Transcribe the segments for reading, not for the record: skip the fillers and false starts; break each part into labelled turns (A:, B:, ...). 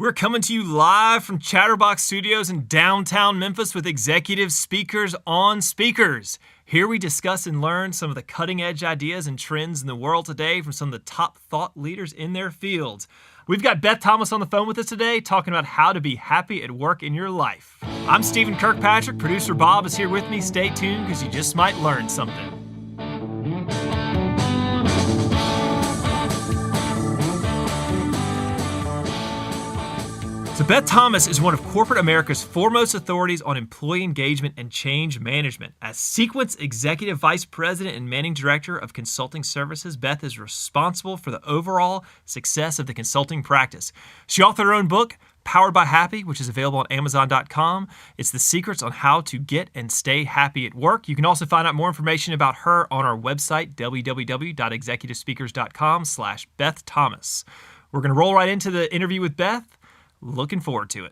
A: We're coming to you live from Chatterbox Studios in downtown Memphis with executive speakers on speakers. Here we discuss and learn some of the cutting-edge ideas and trends in the world today from some of the top thought leaders in their fields. We've got Beth Thomas on the phone with us today talking about how to be happy at work in your life. I'm Stephen Kirkpatrick. Producer Bob is here with me. Stay tuned because you just might learn something. So Beth Thomas is one of corporate America's foremost authorities on employee engagement and change management. As Sequent's Executive Vice President and Managing Director of Consulting Services, Beth is responsible for the overall success of the consulting practice. She authored her own book, Powered by Happy, which is available on Amazon.com. It's the secrets on how to get and stay happy at work. You can also find out more information about her on our website, www.executivespeakers.com/Beth Thomas. We're going to roll right into the interview with Beth. Looking forward to it.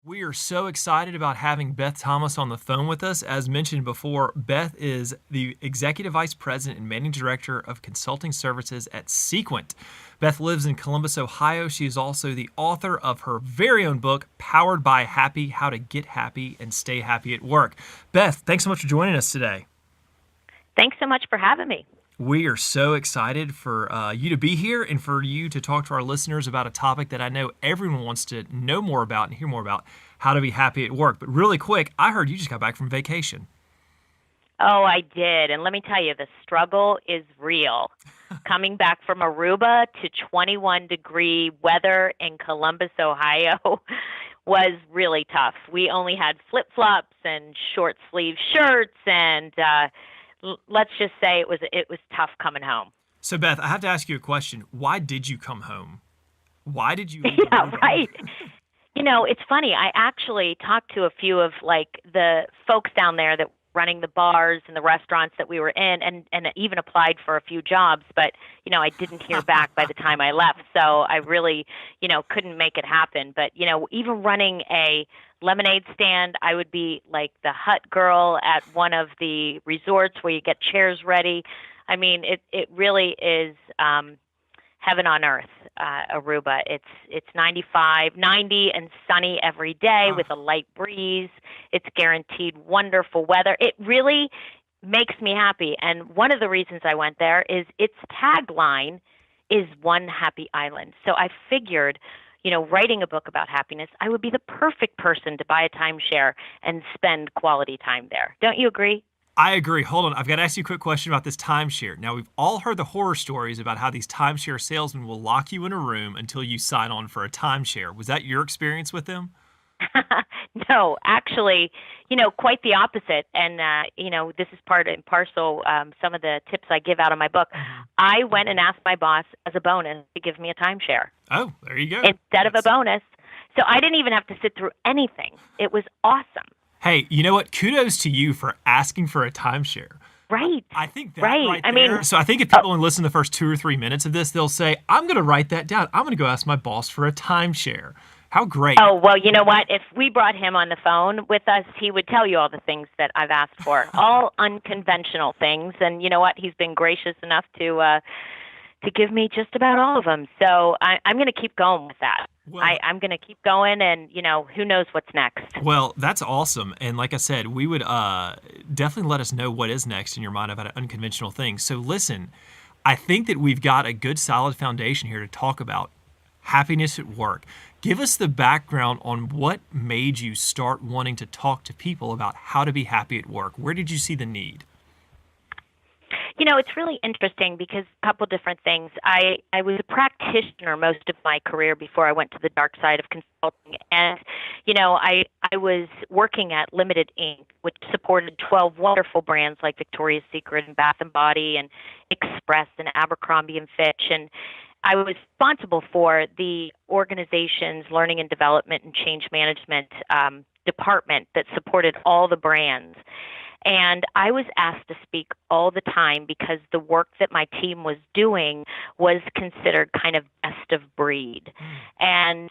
A: We are so excited about having Beth Thomas on the phone with us. As mentioned before, Beth is the Executive Vice President and Managing Director of Consulting Services at Sequent. Beth lives in Columbus, Ohio. She is also the author of her very own book, Powered by Happy, How to Get Happy and Stay Happy at Work. Beth, thanks so much for joining us today.
B: Thanks so much for having me.
A: We are so excited for you to be here and for you to talk to our listeners about a topic that I know everyone wants to know more about and hear more about, how to be happy at work. But really quick, I heard you just got back from vacation.
B: Oh, I did. And let me tell you, the struggle is real. Coming back from Aruba to 21-degree weather in Columbus, Ohio was really tough. We only had flip-flops and short-sleeve shirts and let's just say it was tough coming home.
A: So, Beth, I have to ask you a question. Why did you come home? Why did you leave?
B: Yeah, right. You know, it's funny. I actually talked to a few of the folks down there that were running the bars and the restaurants that we were in, and even applied for a few jobs. But I didn't hear back by the time I left, so I really couldn't make it happen. But even running a lemonade stand, I would be like the hut girl at one of the resorts where you get chairs ready. I mean, it really is heaven on earth, Aruba. It's 95, 90 and sunny every day with a light breeze. It's guaranteed wonderful weather. It really makes me happy. And one of the reasons I went there is its tagline is One Happy Island. So I figured, writing a book about happiness, I would be the perfect person to buy a timeshare and spend quality time there. Don't you agree?
A: I agree. Hold on. I've got to ask you a quick question about this timeshare. Now, we've all heard the horror stories about how these timeshare salesmen will lock you in a room until you sign on for a timeshare. Was that your experience with them?
B: No, actually, quite the opposite. And, this is part and parcel, some of the tips I give out of my book. I went and asked my boss as a bonus to give me a timeshare.
A: Oh, there you go.
B: Instead of a bonus. So I didn't even have to sit through anything. It was awesome.
A: Hey, you know what? Kudos to you for asking for a timeshare.
B: Right.
A: I think that
B: right
A: there. So I think if people listen to the first 2 or 3 minutes of this, they'll say, I'm going to write that down. I'm going to go ask my boss for a timeshare. How great.
B: Oh, well, you know what? If we brought him on the phone with us, he would tell you all the things that I've asked for, all unconventional things. And you know what? He's been gracious enough to give me just about all of them. So I'm going to keep going with that. Well, I'm going to keep going, and, who knows what's next.
A: Well, that's awesome. And like I said, we would definitely let us know what is next in your mind about unconventional things. So listen, I think that we've got a good, solid foundation here to talk about happiness at work. Give us the background on what made you start wanting to talk to people about how to be happy at work. Where did you see the need?
B: It's really interesting because a couple different things. I was a practitioner most of my career before I went to the dark side of consulting. And, I was working at Limited Inc., which supported 12 wonderful brands like Victoria's Secret and Bath & Body and Express and Abercrombie and Fitch. And I was responsible for the organization's learning and development and change management department that supported all the brands. And I was asked to speak all the time because the work that my team was doing was considered kind of best of breed. And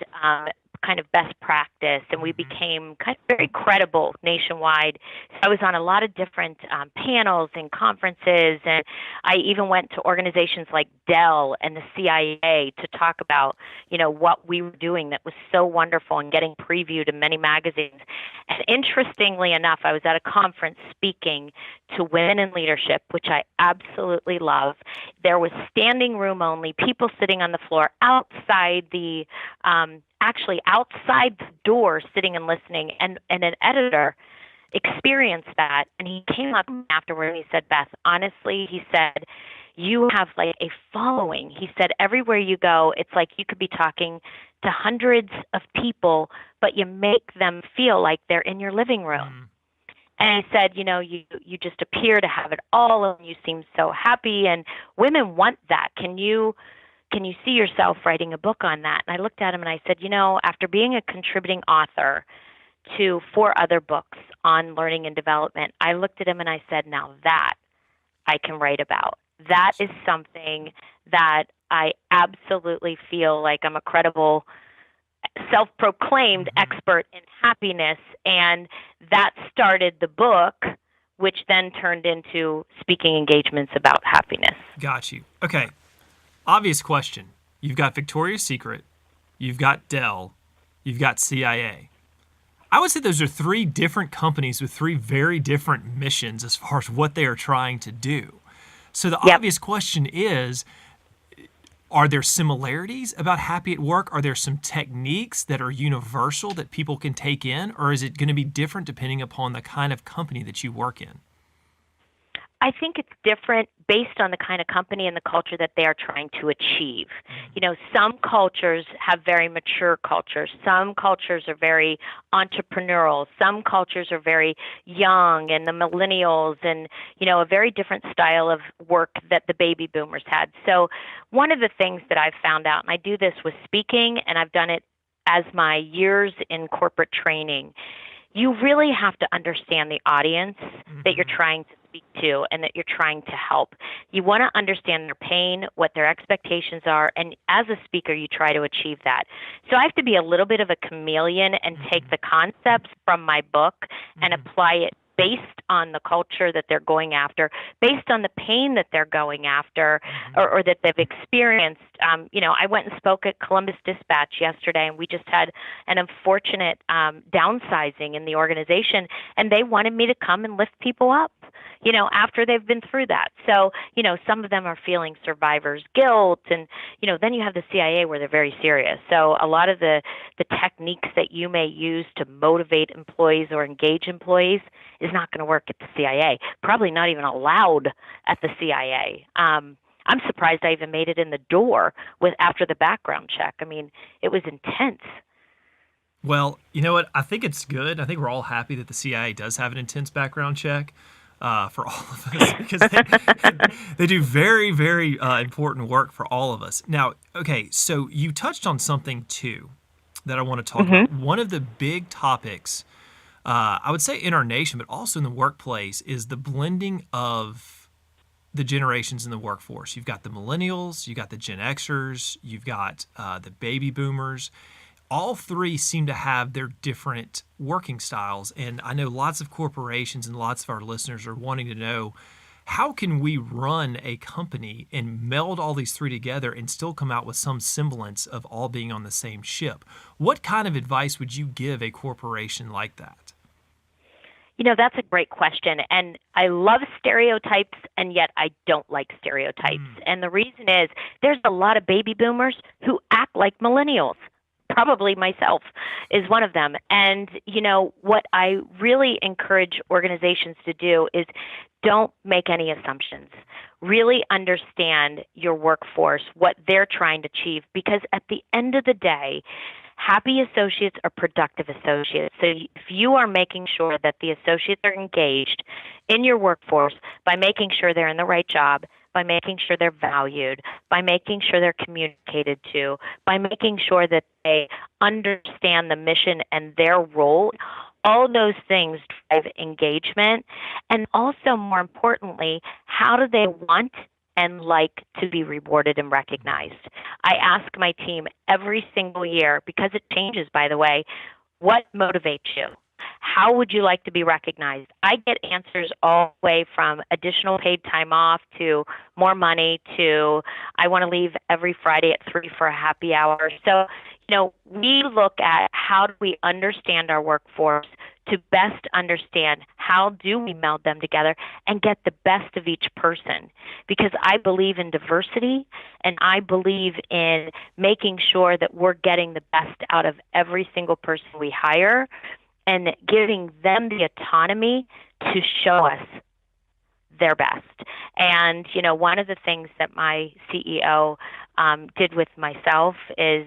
B: kind of best practice, and we became kind of very credible nationwide. So I was on a lot of different panels and conferences, and I even went to organizations like Dell and the CIA to talk about, what we were doing that was so wonderful and getting previewed in many magazines. And interestingly enough, I was at a conference speaking to women in leadership, which I absolutely love. There was standing room only, people sitting on the floor outside the actually outside the door sitting and listening, and an editor experienced that, and he came up afterward and he said, Beth, honestly, he said, you have like a following. He said, everywhere you go, it's like you could be talking to hundreds of people, but you make them feel like they're in your living room. And he said, you just appear to have it all, and you seem so happy, and women want that. Can you see yourself writing a book on that? And I looked at him and I said, after being a contributing author to 4 other books on learning and development, I looked at him and I said, now that I can write about. That is something that I absolutely feel like I'm a credible, self-proclaimed expert in happiness. And that started the book, which then turned into speaking engagements about happiness.
A: Got you. Okay. Obvious question. You've got Victoria's Secret, you've got Dell, you've got CIA. I would say those are 3 different companies with 3 very different missions as far as what they are trying to do. So the obvious question is, are there similarities about happy at work? Are there some techniques that are universal that people can take in? Or is it going to be different depending upon the kind of company that you work in?
B: I think it's different based on the kind of company and the culture that they are trying to achieve. Some cultures have very mature cultures. Some cultures are very entrepreneurial. Some cultures are very young, and the millennials, and, a very different style of work that the baby boomers had. So one of the things that I've found out, and I do this with speaking, and I've done it as my years in corporate training, you really have to understand the audience that you're trying to speak to and that you're trying to help. You want to understand their pain, what their expectations are, and as a speaker, you try to achieve that. So I have to be a little bit of a chameleon and take the concepts from my book and apply it based on the culture that they're going after, based on the pain that they're going after, or that they've experienced. I went and spoke at Columbus Dispatch yesterday, and we just had an unfortunate downsizing in the organization, and they wanted me to come and lift people up, after they've been through that. So, some of them are feeling survivor's guilt, and, then you have the CIA where they're very serious. So a lot of the techniques that you may use to motivate employees or engage employees is not going to work at the CIA, probably not even allowed at the CIA. I'm surprised I even made it in the door after the background check. I mean, it was intense.
A: Well, you know what? I think it's good. I think we're all happy that the CIA does have an intense background check for all of us, because they do very, very important work for all of us. Now, okay, so you touched on something too that I want to talk about. One of the big topics, I would say in our nation, but also in the workplace, is the blending of the generations in the workforce. You've got the millennials, you've got the Gen Xers, you've got the baby boomers. All 3 seem to have their different working styles. And I know lots of corporations and lots of our listeners are wanting to know, how can we run a company and meld all these 3 together and still come out with some semblance of all being on the same ship? What kind of advice would you give a corporation like that?
B: That's a great question. And I love stereotypes, and yet I don't like stereotypes. And the reason is there's a lot of baby boomers who act like millennials. Probably myself is one of them. And, what I really encourage organizations to do is don't make any assumptions. Really understand your workforce, what they're trying to achieve, because at the end of the day, happy associates are productive associates. So if you are making sure that the associates are engaged in your workforce by making sure they're in the right job, by making sure they're valued, by making sure they're communicated to, by making sure that they understand the mission and their role, all those things drive engagement. And also, more importantly, how do they want and like to be rewarded and recognized. I ask my team every single year, because it changes, by the way, what motivates you? How would you like to be recognized? I get answers all the way from additional paid time off to more money to I want to leave every Friday at 3 for a happy hour. So, we look at how do we understand our workforce to best understand how do we meld them together and get the best of each person. Because I believe in diversity and I believe in making sure that we're getting the best out of every single person we hire and giving them the autonomy to show us their best. And, one of the things that my CEO did with myself is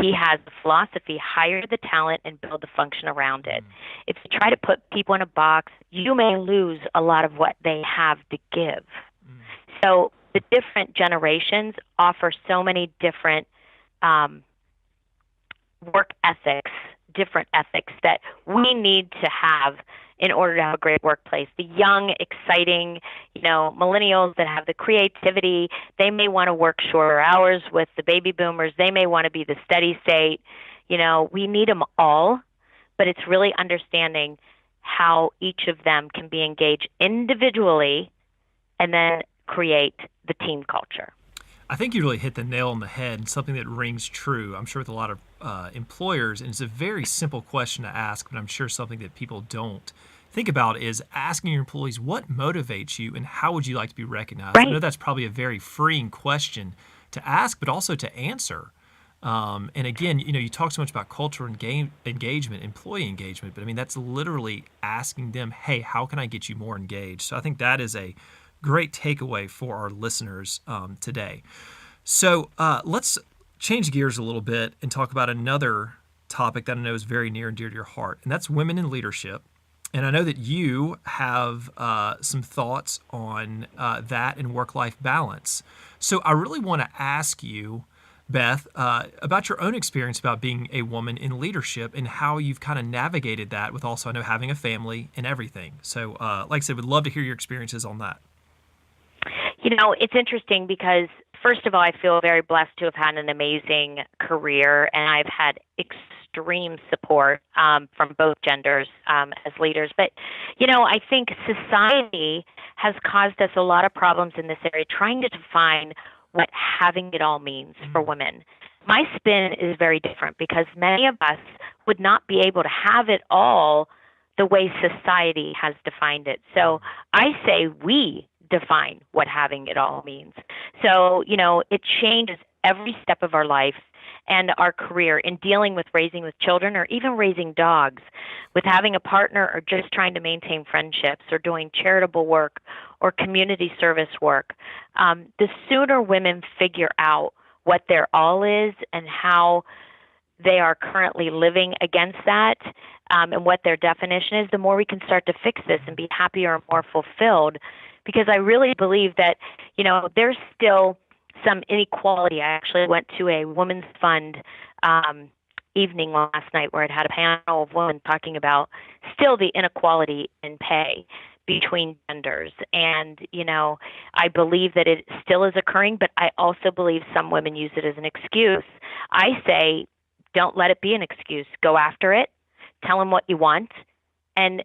B: he has the philosophy, hire the talent and build the function around it. If you try to put people in a box, you may lose a lot of what they have to give. So the different generations offer so many different work ethics, different ethics that we need to have in order to have a great workplace. The young, exciting, millennials that have the creativity, they may want to work shorter hours. With the baby boomers, they may want to be the steady state. We need them all, but it's really understanding how each of them can be engaged individually and then create the team culture.
A: I think you really hit the nail on the head, and something that rings true, I'm sure, with a lot of employers. And it's a very simple question to ask, but I'm sure something that people don't think about is asking your employees, what motivates you and how would you like to be recognized?
B: Right.
A: I know that's probably a very freeing question to ask, but also to answer. And again, you talk so much about culture and engagement, employee engagement, but I mean, that's literally asking them, hey, how can I get you more engaged? So I think that is a great takeaway for our listeners today. So let's change gears a little bit and talk about another topic that I know is very near and dear to your heart, and that's women in leadership. And I know that you have some thoughts on that and work-life balance. So I really want to ask you, Beth, about your own experience about being a woman in leadership and how you've kind of navigated that with also, I know, having a family and everything. So like I said, would love to hear your experiences on that.
B: It's interesting because, first of all, I feel very blessed to have had an amazing career, and I've had extreme support from both genders as leaders. But, I think society has caused us a lot of problems in this area, trying to define what having it all means for women. My spin is very different because many of us would not be able to have it all the way society has defined it. So I say we define what having it all means. So, it changes every step of our life and our career in dealing with raising with children or even raising dogs, with having a partner or just trying to maintain friendships or doing charitable work or community service work. The sooner women figure out what their all is and how they are currently living against that and what their definition is, the more we can start to fix this and be happier and more fulfilled. Because I really believe that, there's still some inequality. I actually went to a Women's Fund evening last night where it had a panel of women talking about still the inequality in pay between genders. And, I believe that it still is occurring, but I also believe some women use it as an excuse. I say, don't let it be an excuse. Go after it. Tell them what you want. And,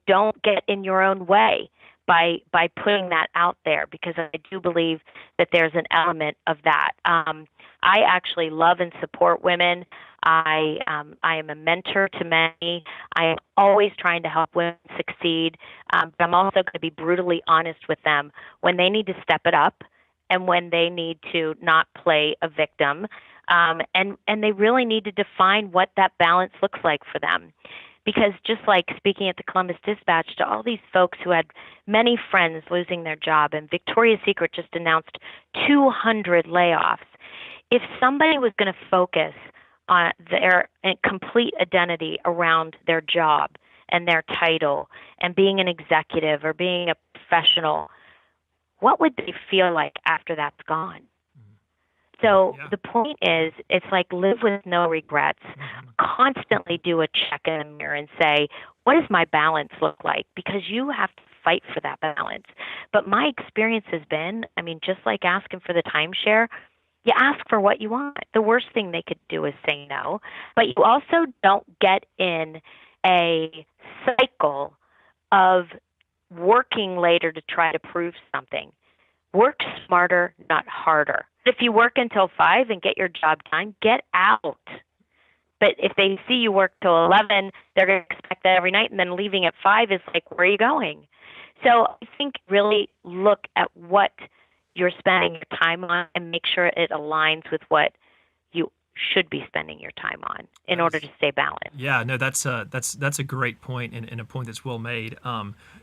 B: don't get in your own way by putting that out there, because I do believe that there's an element of that. I actually love and support women. I am a mentor to many. I am always trying to help women succeed, but I'm also going to be brutally honest with them when they need to step it up and when they need to not play a victim. And they really need to define what that balance looks like for them. Because just like speaking at the Columbus Dispatch to all these folks who had many friends losing their job, and Victoria's Secret just announced 200 layoffs, if somebody was going to focus on their complete identity around their job and their title and being an executive or being a professional, what would they feel like after that's gone? So the point is, it's like live with no regrets. Constantly do a check in the mirror and say, what does my balance look like? Because you have to fight for that balance. But my experience has been, I mean, just like asking for the timeshare, you ask for what you want. The worst thing they could do is say no. But you also don't get in a cycle of working later to try to prove something. Work smarter, not harder. If you work until 5 and get your job done, get out. But if they see you work till 11, they're going to expect that every night, and then leaving at 5 is like, where are you going? So I think really look at what you're spending your time on and make sure it aligns with what you should be spending your time on in order to stay balanced.
A: Yeah, no, that's a great point and a point that's well made.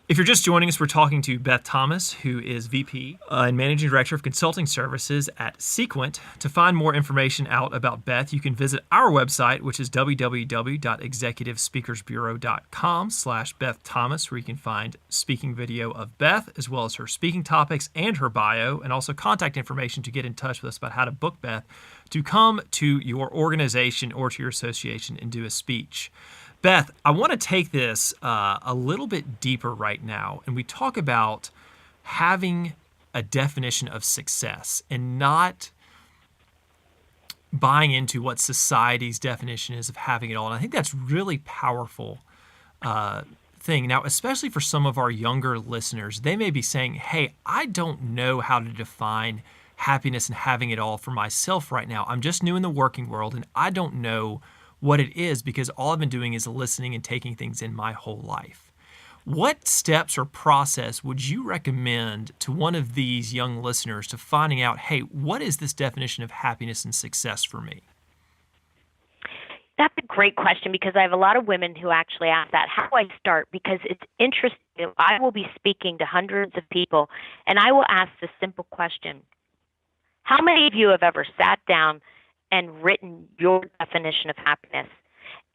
A: If you're just joining us, we're talking to Beth Thomas, who is VP and Managing Director of Consulting Services at Sequent. To find more information out about Beth, you can visit our website, which is www.executivespeakersbureau.com/Beth Thomas, where you can find speaking video of Beth, as well as her speaking topics and her bio, and also contact information to get in touch with us about how to book Beth to come to your organization or to your association and do a speech. Beth, I want to take this a little bit deeper right now, and we talk about having a definition of success and not buying into what society's definition is of having it all. And I think that's really powerful thing. Now, especially for some of our younger listeners, they may be saying, hey, I don't know how to define happiness and having it all for myself right now. I'm just new in the working world, and I don't know what it is because all I've been doing is listening and taking things in my whole life. What steps or process would you recommend to one of these young listeners to finding out, hey, what is this definition of happiness and success for me?
B: That's a great question because I have a lot of women who actually ask that. How do I start? Because it's interesting. I will be speaking to hundreds of people, and I will ask the simple question. How many of you have ever sat down and written your definition of happiness?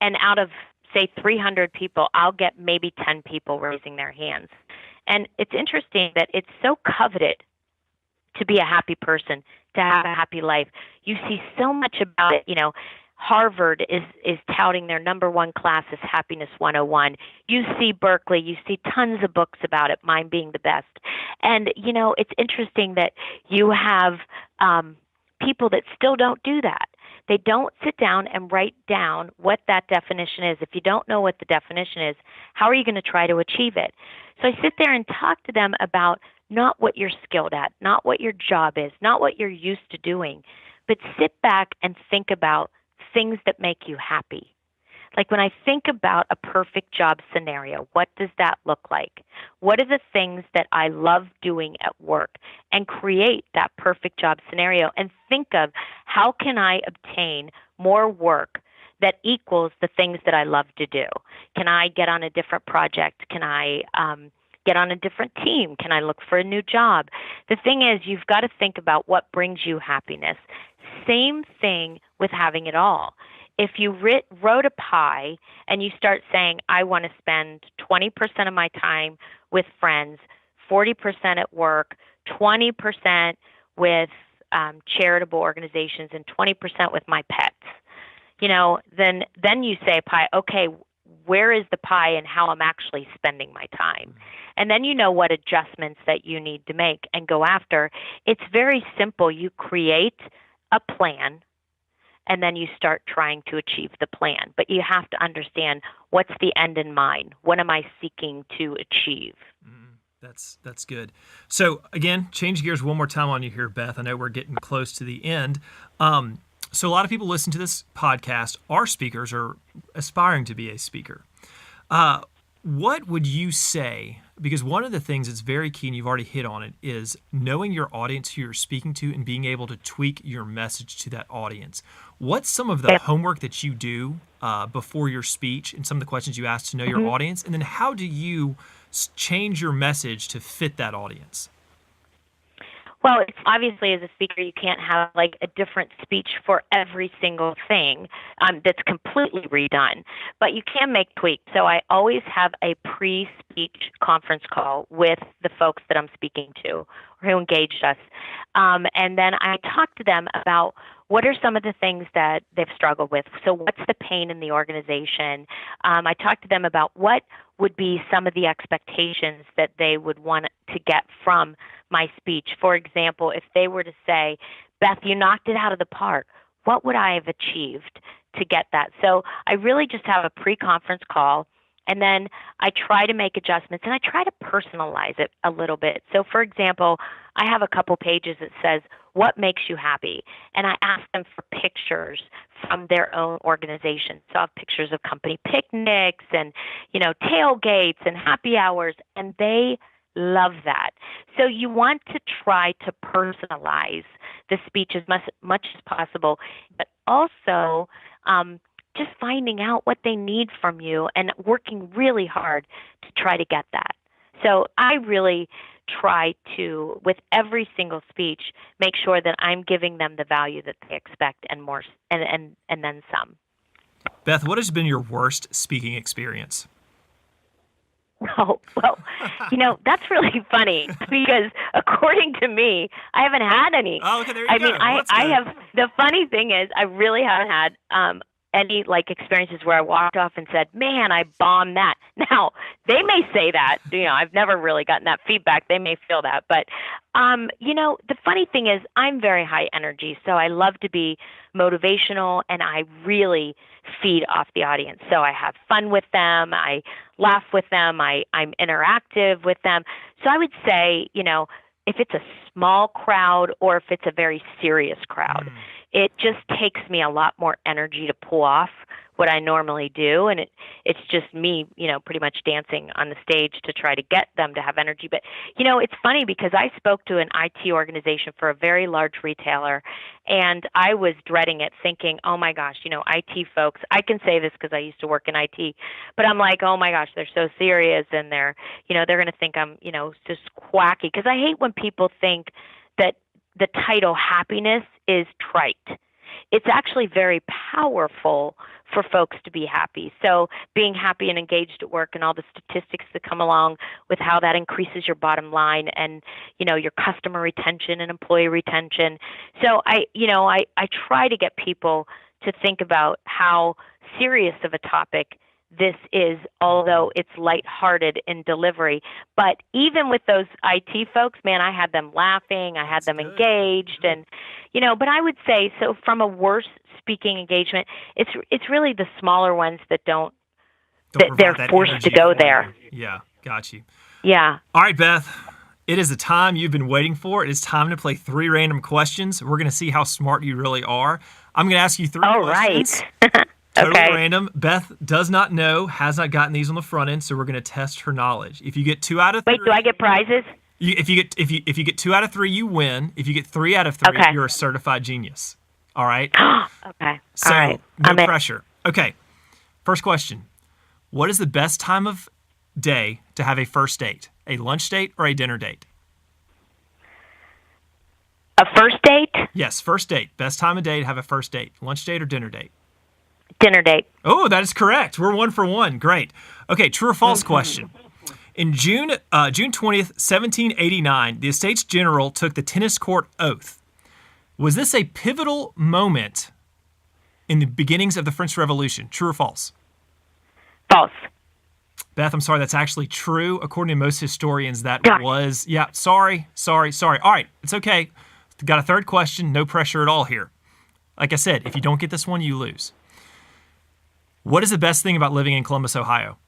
B: And out of, say, 300 people, I'll get maybe 10 people raising their hands. And it's interesting that it's so coveted to be a happy person, to have a happy life. You see so much about it. You know, Harvard is touting their number one class as Happiness 101. You see Berkeley, you see tons of books about it, mine being the best. And, you know, it's interesting that you have people that still don't do that. They don't sit down and write down what that definition is. If you don't know what the definition is, how are you going to try to achieve it? So I sit there and talk to them about not what you're skilled at, not what your job is, not what you're used to doing, but sit back and think about things that make you happy. Like when I think about a perfect job scenario, what does that look like? What are the things that I love doing at work? And create that perfect job scenario and think of how can I obtain more work that equals the things that I love to do? Can I get on a different project? Can I get on a different team? Can I look for a new job? The thing is, you've got to think about what brings you happiness. Same thing with having it all. If you wrote a pie and you start saying, I want to spend 20% of my time with friends, 40% at work, 20% with charitable organizations, and 20% with my pets, you know, then you say pie, okay, where is the pie and how I'm actually spending my time? And then you know what adjustments that you need to make and go after. It's very simple. You create a plan, and then you start trying to achieve the plan. But you have to understand what's the end in mind. What am I seeking to achieve?
A: That's good. So again, change gears one more time on you here, Beth. I know we're getting close to the end. So a lot of people listen to this podcast are speakers or aspiring to be a speaker. What would you say? Because one of the things that's very key, and you've already hit on it, is knowing your audience who you're speaking to and being able to tweak your message to that audience. What's some of the homework that you do before your speech and some of the questions you ask to know your audience? And then how do you change your message to fit that audience?
B: Well, it's obviously as a speaker, you can't have like a different speech for every single thing that's completely redone, but you can make tweaks. So I always have a pre-speech conference call with the folks that I'm speaking to or who engaged us. And then I talk to them about what are some of the things that they've struggled with? So what's the pain in the organization? I talked to them about what would be some of the expectations that they would want to get from my speech. For example, if they were to say, Beth, you knocked it out of the park, what would I have achieved to get that? So I really just have a pre-conference call, and then I try to make adjustments, and I try to personalize it a little bit. So, for example, I have a couple pages that says, what makes you happy? And I ask them for pictures from their own organization. So I have pictures of company picnics and, tailgates and happy hours, and they love that. So you want to try to personalize the speech as much as possible, but also just finding out what they need from you and working really hard to try to get that. So I really try to, with every single speech, make sure that I'm giving them the value that they expect and more, and then some.
A: Beth, what has been your worst speaking experience?
B: Oh, well, that's really funny because according to me, I haven't had any.
A: Oh, okay, there you go.
B: I have, the funny thing is I really haven't had any experiences where I walked off and said, man, I bombed that. Now, they may say that, I've never really gotten that feedback. They may feel that. But, the funny thing is I'm very high energy. So I love to be motivational, and I really feed off the audience. So I have fun with them. I laugh with them. I'm interactive with them. So I would say, if it's a small crowd or if it's a very serious crowd, it just takes me a lot more energy to pull off what I normally do. And it's just me, pretty much dancing on the stage to try to get them to have energy. But, it's funny because I spoke to an IT organization for a very large retailer, and I was dreading it, thinking, oh my gosh, IT folks, I can say this because I used to work in IT, but I'm like, oh my gosh, they're so serious, and they're going to think I'm, just quacky. Because I hate when people think that the title happiness is trite. It's actually very powerful for folks to be happy. So being happy and engaged at work and all the statistics that come along with how that increases your bottom line and, your customer retention and employee retention. So I try to get people to think about how serious of a topic this is, although it's lighthearted in delivery. But even with those IT folks, man, I had them laughing, I had them engaged, and but I would say, so from a worse speaking engagement, it's really the smaller ones that they're forced to go there.
A: Yeah, got you.
B: Yeah.
A: All right, Beth. It is the time you've been waiting for. It is time to play 3 random questions. We're going to see how smart you really are. I'm going to ask you 3 questions.
B: Right.
A: Totally
B: okay.
A: random. Beth does not know, has not gotten these on the front end, so we're going to test her knowledge. If you get 2 out of 3,
B: wait, do I get prizes?
A: If you get 2 out of 3, you win. If you get 3 out of 3,
B: okay.
A: You're a certified genius. All right.
B: Okay.
A: So
B: all right.
A: no pressure. Okay. First question: what is the best time of day to have a first date? A lunch date or a dinner date?
B: A first date?
A: Yes, first date. Best time of day to have a first date. Lunch date or dinner date?
B: Dinner date.
A: Oh, that is correct. We're 1 for 1. Great. Okay, true or false question. In June 20th, 1789, the Estates General took the tennis court oath. Was this a pivotal moment in the beginnings of the French Revolution? True or false?
B: False.
A: Beth, I'm sorry, that's actually true. According to most historians, that was... Yeah, sorry. All right, it's okay. Got a third question. No pressure at all here. Like I said, if you don't get this one, you lose. What is the best thing about living in Columbus, Ohio?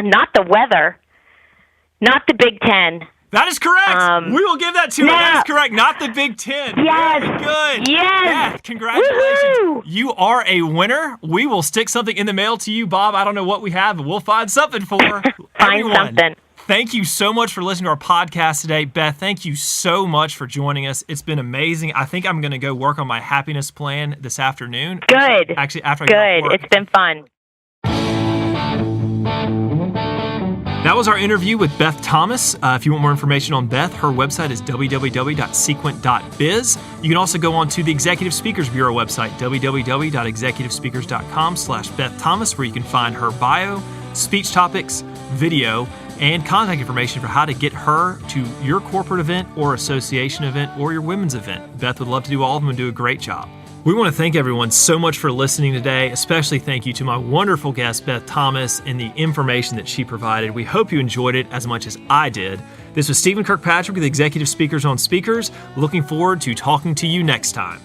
B: Not the weather. Not the Big Ten.
A: That is correct. We will give that to you. That is correct. Not the Big Ten.
B: Yes.
A: Very good.
B: Yes.
A: Beth, congratulations.
B: Woo-hoo.
A: You are a winner. We will stick something in the mail to you, Bob. I don't know what we have, but we'll find something for everyone.
B: Something.
A: Thank you so much for listening to our podcast today. Beth, thank you so much for joining us. It's been amazing. I think I'm going to go work on my happiness plan this afternoon.
B: Good.
A: Actually, after I get off work.
B: It's been fun.
A: That was our interview with Beth Thomas. If you want more information on Beth, her website is www.sequent.biz. You can also go on to the Executive Speakers Bureau website, www.executivespeakers.com/Beth Thomas, where you can find her bio, speech topics, video, and contact information for how to get her to your corporate event or association event or your women's event. Beth would love to do all of them and do a great job. We want to thank everyone so much for listening today. Especially thank you to my wonderful guest, Beth Thomas, and the information that she provided. We hope you enjoyed it as much as I did. This was Stephen Kirkpatrick with Executive Speakers on Speakers. Looking forward to talking to you next time.